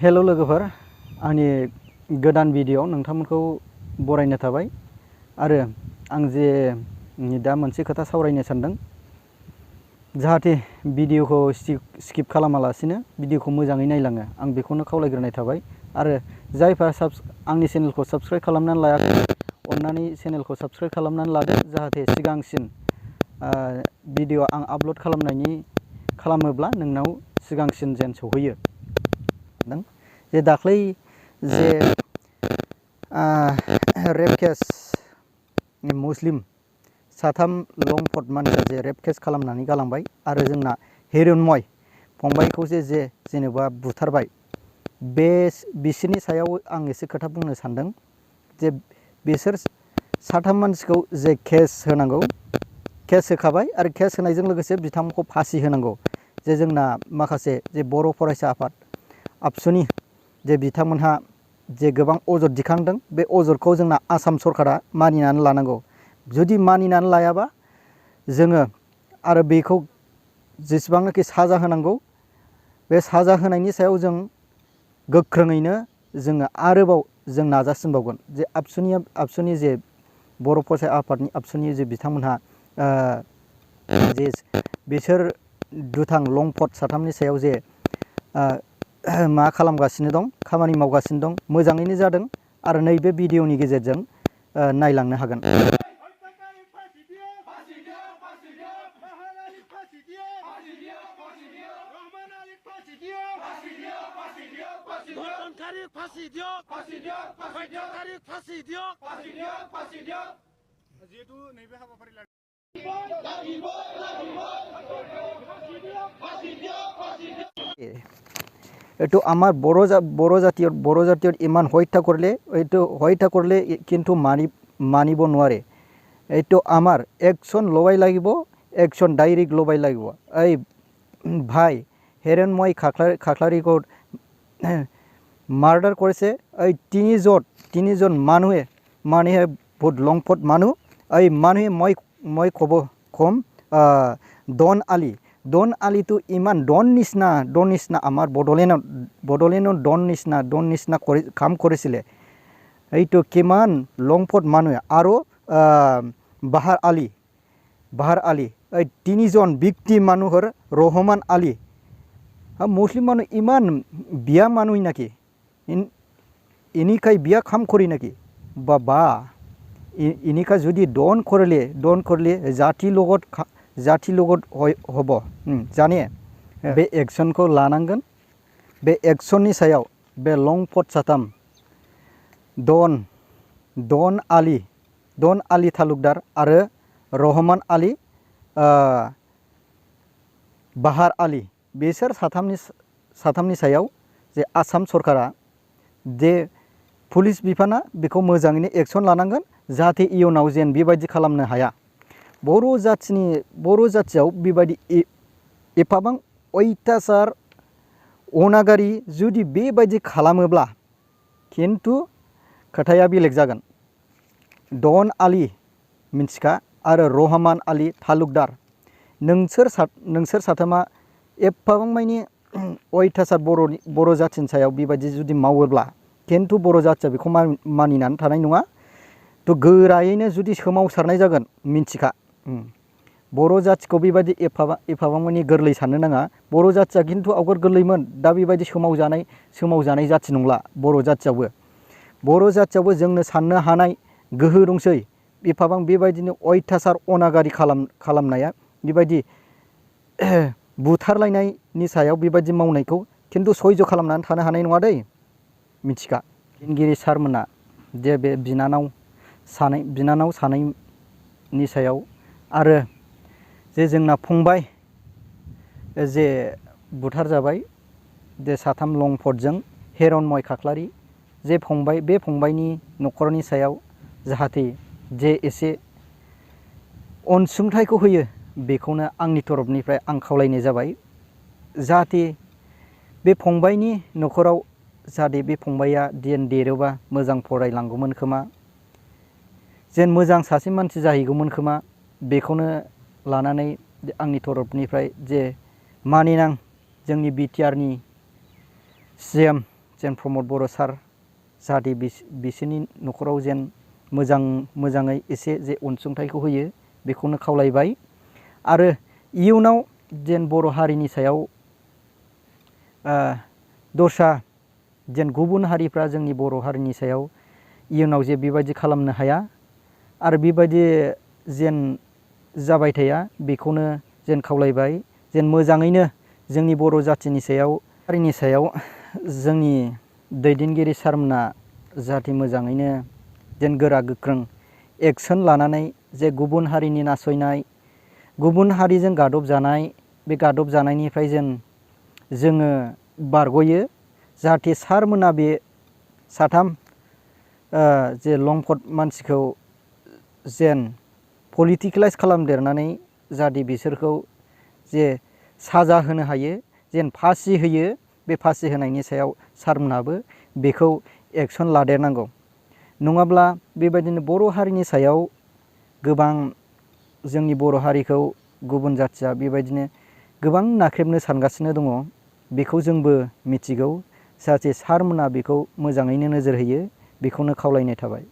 Hello लोगोफोर आंनि गोदान भिडिअ नोंथांमोनखौ बरायनो थाबाय आरो आं जे दा मोनसे खोथा सावरायनो सानदों जाहाथे भिडिअखौ स्किप खालामालासिनो भिडिअखौ मोजाङै नायलाङो आं बेखौनो खावलायग्रोनाय थाबाय आरो जायफोरा आंनि चेनेलखौ साबस्क्राइब खालामनानै लायाखै अन्नानै चेनेलखौ साबस्क्राइब खालामनानै लादो जाहाथे सिगांसिन भिडिअ आं आपल'ड खालामोब्ला नोंनाव सिगांसिन जेन सहैयो जे दाख्लै जे रेप केस मुस्लिम साथाम लंफट मानसिया जे रेप केस खालामनानै गालांबाय आरो जोंना हिरण्मय फंबायखौ जेनेबा बुथारबाय बिसोरनि सायाव आं एसे खोथा बुंनो सानदों जे बिसोर साथाम मानसिखौ जे केस होनांगौ केस होखाबाय आरो केस होनायजों लोगोसे बिथांमोनखौ फासि होनांगौ जे जोंना माखासे जे बर' फरायसा आफाद आबसुनि जे बिथांमोनहा जे गोबां अजद दिखांदों बे अजदखौ जोंना आसाम सरकारा मानिनानै लानांगौ जुदि मानिनानै लायाबा जोङो आरो बेखौ जेसेबांनाखि साजा होनांगौ बे साजा होनायनि सायाव जों गोख्रोङैनो जोङो आरोबाव जों नाजासिनबावगोन जे आबसुनि जे बर' फरायसा आफादनि आबसुनि जे बिथांमोनहा जे बिसोर दुथां लंफट साथामनि सायाव जे मा खालामगासिनो दं खामानि मावगासिनो दं मोजाङैनो जादों आरो नैबे भिडिअनि गेजेरजों नायलांनो हागोन। এইটো আমার বড় জাতীয় ইমান হত্যা করলে কিন্তু মানিব নোৱাৰে এইটো আমার একশন লবাই লাগিব একশন ডাইরেক্ট লবাই লাগিব এই ভাই হিরণ্ময় খাকলারিকো মার্ডার করেছে এই তিনিজন মানুহে বহুত লংফট মানুহ এই মানুহে মই কম ডন আলি তো ইমান ডন নিচিনা আমাৰ বড়োলেণ্ডৰ ডন নিচিনা কাম কৰিছিলে এইটো কিমান লংফট মানুহে আৰু বাহাৰ আলি এই তিনিজন ব্যক্তি মানুহৰ ৰহমান আলি মুছলিম মানুহ ইমান বিয়া মানুহ নাকি ইনিকাই বিয়া কাম কৰি নাকি বাবা ইনিকা যদি ডন কৰিলে জাতি লগত হ'ব জাने बे एक्शनखौ लानांगोन बे एक्शननि सायाव बे लंफट साथाम डन आली तालुकदार आरो रहमान आली बाहार आली बिसोर साथामनि सायाव जे आसाम सरकारा जे पुलिस बिफाना बेखौ मोजाङैनो एक्शन लानांगोन जाहाथे इयुनाव जेन बेबायदि खालामनो हाया बर' जाथियाव बेबायदि एफाबां अयथासार अनागारि जुदि बेबायदि खालामोब्ला खिन्थु खोथाया बेलेग जागोन डन आली मिन्थिखा आरो रहमान आली तालुकदार नोंसोर साथामा एफाबां मानि अयथासार बर' जाथिनि सायाव बेबायदि जुदि मावोब्ला खिन्थु बर' जाथिया बेखौ मानिनानै थानाय नङा तो गोरायैनो जुदि सोमावसारनाय जागोन मिन्थिखा बर' जातिखौ बेबायदि एफाबां मानि गोरलै साननो नाङा बर' जातिया खिन्थु आवगोल गोरलैमोन दा बेबायदि सोमावजानाय जाथि नंला बर' जातियावबो जोंनो साननो हानाय गोहो दंसै एफाबां बेबायदिनो अयथासार अनागारि खालामनाया बेबायदि बुथारलायनायनि सायाव बेबायदि मावनायखौ खिन्थु सयज' खालामनानै थानो हानाय नङा दै मिथिखा बेंगिरि सारमोना जे बे बिनानाव सानैनि सायाव आरो जे जोंना फंबाय जे बुथार जाबाय जे साथाम लंफटजों हिरण्मय खाख्लारि जे फंबाय बे फंबायनि न'खरनि सायाव जाहाथे जे एसे अनसुंथाइखौ होयो बेखौनो आंनि तरफनिफ्राय आं खावलायनाय जाबाय जाहाथे बे फंबायनि न'खराव जाहाथे बे फंबाया देरोबा मोजां फरायलांगौमोन खोमा जेन मोजां सासे मानसि जाहैगौमोन खोमा बेखौनो लानानै आंनि तरफनिफ्राय जे मानिनां जोंनि बिटिआरनि CM जेन प्रमद बर' सार जाहाथे बिसोरनि न'खराव जेन मोजाङै एसे जे अनसुंथाइखौ होयो बेखौनो खावलायबाय। आरो इयुनाव जेन बर' हारिनि सायाव दस्रा जेन गुबुन हारिफ्रा जोंनि बर' हारिनि सायाव इयुनाव जे बेबायदि खालामनो हाया आरो बेबायदि जेन जाबाय थाया बेखौनो जेन खावलायबाय। जेन मोजाङैनो जोंनि बर' जाथिनि सायाव हारिनि सायाव जोंनि दैदेनगिरि सारमोना जाहाथे मोजाङैनो जेन गोरा गोख्रों एक्सन लानानै जे गुबुन हारिनि नासयनाय, गुबुन हारिजों गादब जानाय, बे गादब जानायनिफ्राय जेन जोङो बारग'यो। जाहाथे सारमोना बे साथाम जे लंफट मानसिखौ जेन पलिटिकेलाइज खालामदेरनानै जाहाथे बिसोरखौ जे साजा होनो हायो, जेन फासि होयो। बे फासि होनायनि सायाव सारमोनाबो बेखौ एक्सन लादेरनांगौ। नङाब्ला बेबायदिनो बर' हारिनि सायाव गोबां जोंनि बर' हारिखौ गुबुन जाथिया बेबायदिनो गोबां नाख्रेबनो सानगासिनो दङ। बेखौ जोंबो मिथिगौ। जाहाथे सारमोना बेखौ मोजाङैनो नोजोर होयो बेखौनो खावलायनाय थाबाय।